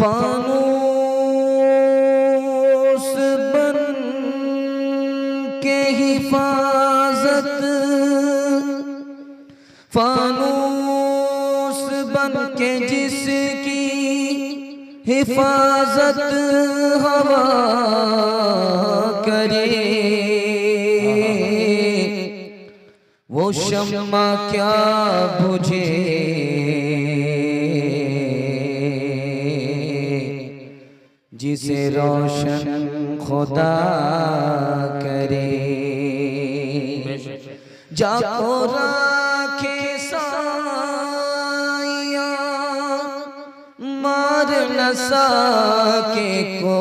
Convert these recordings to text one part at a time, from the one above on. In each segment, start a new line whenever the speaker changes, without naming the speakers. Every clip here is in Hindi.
फानूस बन के हिफाजत, फानूस बन के जिसकी हिफाजत हवा करे, वो शम्मा क्या बुझे जिसे रोशन खुदा करे। जाको राखे साया मार न सके कोई,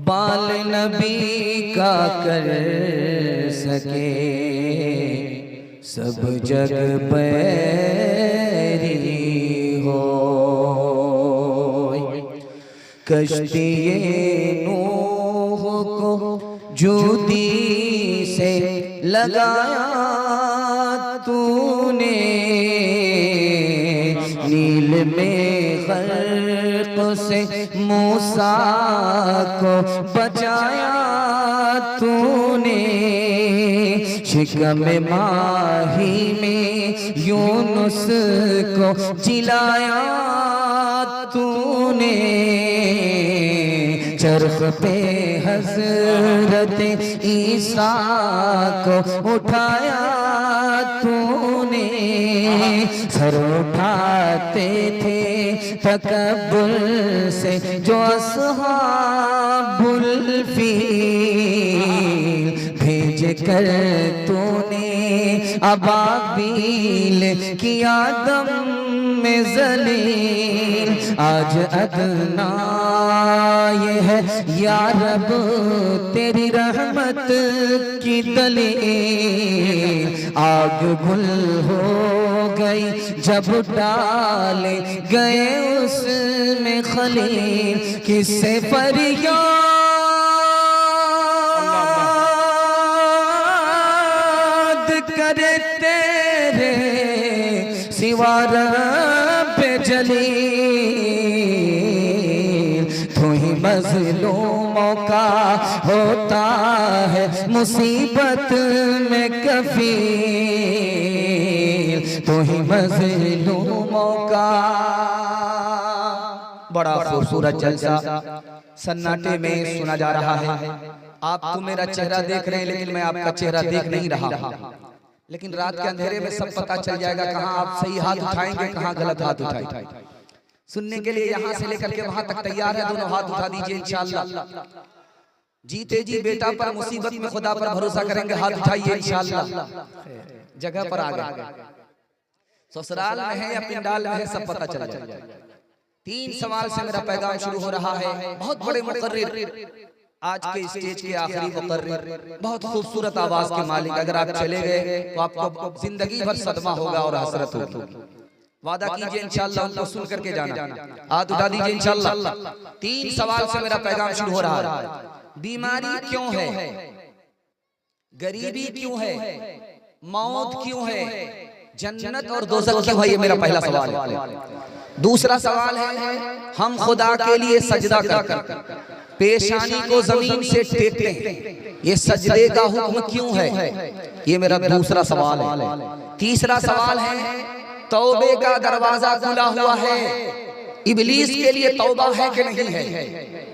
बाल नबी का कर सके सब जग बैरी हो। कश्ती नूह को जूदी से लगाया तूने, नील में गर्क से मूसा को बचाया तूने, शिकम माही में यूनुस को जिलाया तूने, चरख पे हजरत ईसा को उठाया तूने, सर उठाते थे तकब्बुर से जो अस्हाबुल फील, भेज कर तूने अबाबील की आदम में जलील। आज अदना ये है या रब तेरी रहमत की दलील, आग गुल हो गई जब डाले गए उसमें खलील, किससे फरियाद करे तेरे सिवा रब जलील, तू ही मज़लूमों का होता है मुसीबत में कफील, तू ही मज़लूमों का। बड़ा खूबसूरत जलसा सन्नाटे में सुना जा रहा है। आप तो मेरा चेहरा देख रहे हैं लेकिन मैं आपका चेहरा देख नहीं रहा, लेकिन रात के अंधेरे में सब पता चल जाएगा कहाँ आप सही हाथ उठाएंगे कहाँ गलत हाथ उठाएंगे। सुनने के लिए यहाँ से लेकर के वहां तक तैयार है, दोनों हाथ उठा दीजिए इंशाअल्लाह। जीते जी बेटा पर मुसीबत में खुदा पर भरोसा करेंगे, हाथ उठाइए इंशाअल्लाह। जगह पर आ गए, ससुराल में है या पिंडाल में है सब पता चल जाएगा। 3 सवाल से मेरा पैगाम शुरू हो रहा है। बहुत बड़े मुकर्रिर, आज के स्टेज के आखिरी मुकर्रिर, बहुत खूबसूरत आवाज के मालिक, अगर आप चले गए तो आपको जिंदगी भर सदमा होगा और हसरत होगी। वादा कीजिए इंशाअल्लाह उनको सुन करके जाना, हाथ उठा दीजिए इंशाअल्लाह। 3 सवाल से मेरा पैगाम शुरू हो रहा है। बीमारी क्यों है, गरीबी क्यों है, मौत क्यों है, जन्नत और दोज़ख क्यों है, ये मेरा पहला सवाल है। दूसरा सवाल है हम खुदा के लिए सजदा करते पेशानी को जमीन से टेकते हैं, ये सजदे का हुक्म क्यों है, ये मेरा दूसरा सवाल है। तीसरा सवाल है तौबे का दरवाजा खुला हुआ है, इबलीस के लिए तौबा है कि नहीं है,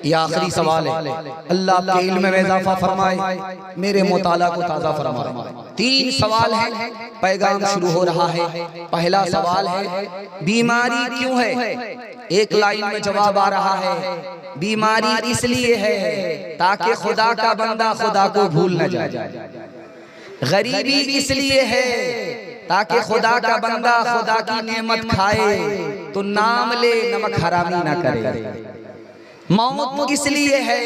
ये आखिरी सवाल है। अल्लाह आपके इल्म में इजाफा फरमाए, मेरे मुताला को ताज़ा फरमाए। 3 सवाल है, पैगाम शुरू हो रहा है। पहला सवाल है बीमारी क्यों है, एक लाइन में जवाब आ रहा है बीमारी इसलिए है ताकि खुदा का बंदा खुदा को भूल न जाए, गरीबी इसलिए है ताकि खुदा का बंदा खुदा की नेमत खाए तो नाम ले नमक हरामी ना करे, मौत इसलिए है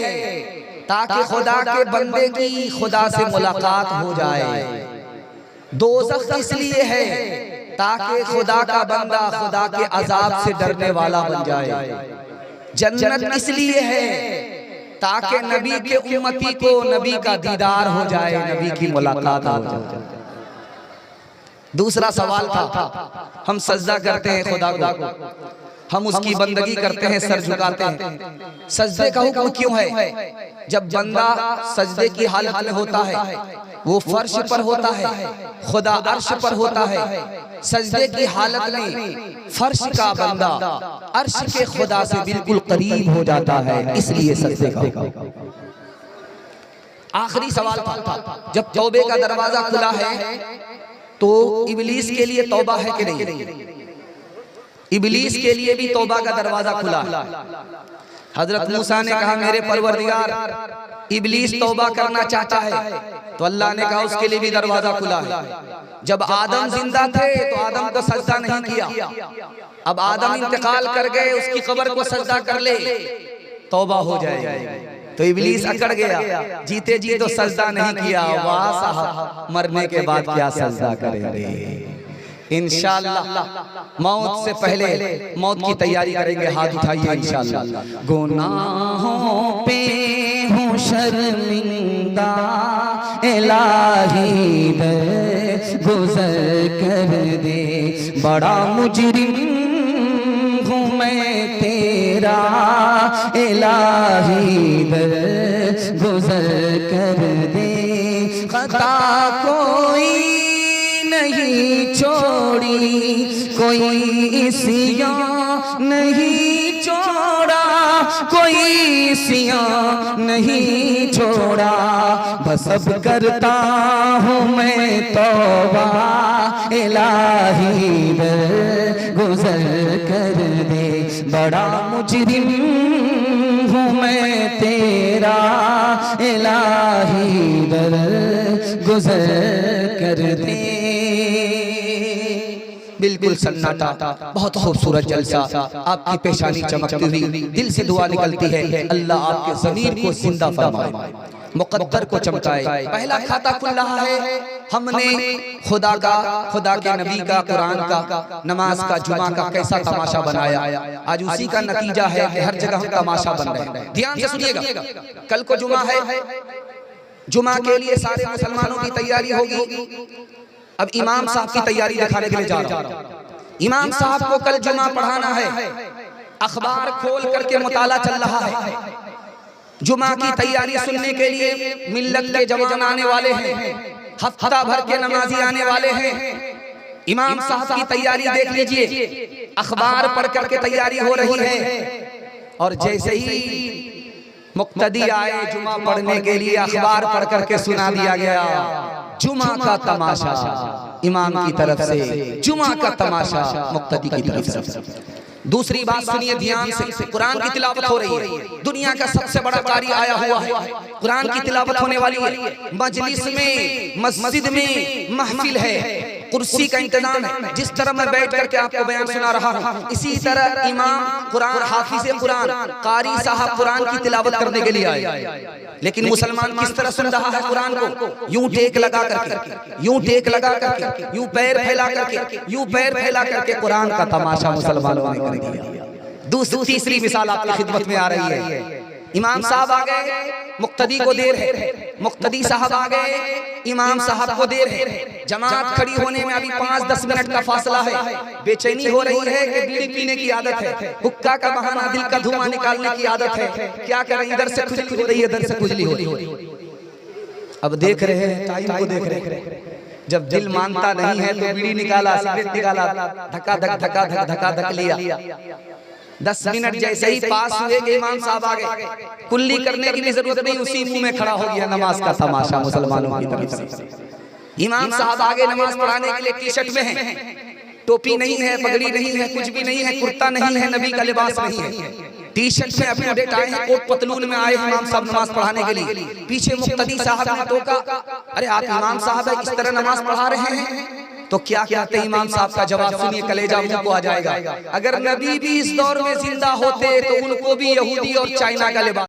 ताकि खुदा के बंदे की खुदा से मुलाकात हो जाए, दोज़ख इसलिए है ताकि खुदा का बंदा खुदा के अजाब से डरने वाला बन जाए, जन्नत इसलिए है ताकि नबी के उम्मती को नबी का दीदार हो जाए, नबी की मुलाकात हो जाए। दूसरा सवाल था, हम सजदा करते हैं खुदा को, हम उसकी बंदगी करते हैं, सर झुकाते हैं, सजदे का हुक्म क्यों है? जब बंदा सजदे की हालत में होता है, वो फर्श पर होता है, खुदा अर्श पर होता है। सजदे की हालत में फर्श का बंदा अर्श के खुदा से बिल्कुल करीब हो जाता है, इसलिए सजदे का हुक्म। आखिरी सवाल था, जब तौबे का दरवाजा खुला है तो इबलीस के लिए तौबा है कि नहीं? इबलीस के लिए भी तौबा का दरवाजा खुला है। हजरत मूसा ने कहा, मेरे परवरदिगार, इबलीस तौबा करना चाहता है, तो अल्लाह ने कहा उसके लिए भी दरवाजा खुला है। जब आदम जिंदा थे तो आदम को सजदा नहीं किया, अब आदम इंतकाल कर गए, उसकी कब्र को सजदा कर ले, तौबा हो जाएगी। तो इबलीस अकड़ गया, जीते जी तो सजदा नहीं किया, वाह साहब, मरने के बाद क्या सजदा करेंगे? इंशाअल्लाह मौत से पहले मौत की तैयारी करेंगे, हाथ उठाइए इंशाअल्लाह। गुनाहों पे हूँ शर्मिंदा, इलाही दर गुज़र कर दे, बड़ा मुजरिम हूँ मैं तेरा, इलाही दर गुज़र कर दे, खता कोई नहीं छोड़ी, कोई इस्यान नहीं छोड़ा, कोई इस्यान नहीं छोड़ा, बस अब करता हूँ मैं तौबा, इलाही दर गुज़र कर दे, बड़ा मुजरिम हूँ मैं तेरा, इलाही दर गुज़र कर दे। बिल्कुल सन्नाटा, बहुत खूबसूरत जलसा, आपकी पेशानी चमकती हुई, दिल से दुआ निकलती है, अल्लाह आपके ज़मीर को जिंदा फरमाए, मुक़द्दर को चमकाए। पहला खाता खुल रहा है, हमने खुदा का, खुदा के नबी का, कुरान का, नमाज का, जुमा का कैसा तमाशा बनाया, आज उसी का नतीजा है कि हर जगह हम तमाशा बन रहे हैं। ध्यान से सुनिएगा, कल को जुमा है, जुमा के लिए सारे मुसलमानों की तैयारी होगी। अब इमाम साहब की तैयारी दिखाने के लिए जा रहा हूं। इमाम साहब को कल जुमा पढ़ाना है, अखबार खोल करके मुताला चल रहा है, जुमा की तैयारी सुनने के लिए मिल्लत के जवान आने वाले हैं, हफ्ता भर के नमाजी आने वाले हैं। इमाम साहब की तैयारी देख लीजिए, अखबार पढ़ करके तैयारी हो रही है, और जैसे ही मुक्तदी आए जुमा पढ़ने के लिए, अखबार पढ़ करके सुना दिया गया जुमा का तमाशा इमाम की तरफ से, जुमा का तमाशा मुक्तदी की तरफ से। दूसरी बात सुनिए ध्यान से, कुरान की तिलावत हो रही है, दुनिया का सबसे बड़ा कारी आया हुआ है, कुरान की तिलावत होने वाली है, मजलिस में, मस्जिद में महफिल है, कुर्सी का इंतजाम है। जिस तरह मैं बैठ करके आपको बयान सुना रहा हूँ, इसी तरह इमाम कुरान, हाफिज़े कुरान, कारी साहब कुरान की तिलावत करने के लिए आए। लेकिन मुसलमान किस तरह सुन रहा है कुरान को? यूं टेक लगा करके, यूं टेक लगा करके, यूं पैर फैला करके, यूं पैर फैला करके कुरान का तमाशा मुसलमानों ने कर दिया। तीसरी मिसाल आपकी खिदमत में आ रही है, इमाम साहब आ गए, मुक्तदी को देर है, मुक्तदी साहब आ गए, इमाम साहब को देर है, जमात खड़ी होने में अभी 5-10 मिनट का फासला है, बेचैनी हो रही है कि बीड़ी पीने की आदत है, हुक्का का बहाना, दिल का धुआं निकालने की आदत है, क्या करें, इधर से खुजली हो रही है, इधर से खुजली हो रही है। अब देख रहे हैं, टाइम को देख रहे हैं, जब दिल मानता नहीं है तो बीड़ी निकाला, सिगरेट निकाला, धक्का धक धक्का धक धक्का धक लिया। 10 मिनट जैसे ही पास हुए कि इमाम साहब आ गए, कुल्ली करने की भी जरूरत नहीं, उसी मुंह में खड़ा हो गया नमाज का तमाशा मुसलमानों की तरफ से। इमाम साहब आगे नमाज पढ़ाने के लिए टी-शर्ट में है, टोपी नहीं है, पगड़ी नहीं है, कुछ भी नहीं है, कुर्ता नहीं है, नबी का लिबास नहीं है, टी-शर्ट में अपने डेट आए हैं, कोट पतलून में आए इमाम साहब नमाज पढ़ाने के लिए। पीछे मुक्तदी साहब ने टोका, अरे आप इमाम साहब है, इस तरह नमाज पढ़ा रहे हैं? तो क्या कहते हैं इमाम साहब का जवाब सुनिए, कलेजा मुंह को आ जाएगा। अगर नबी भी इस दौर में जिंदा होते तो उनको भी यहूदी और चाइना का लिबास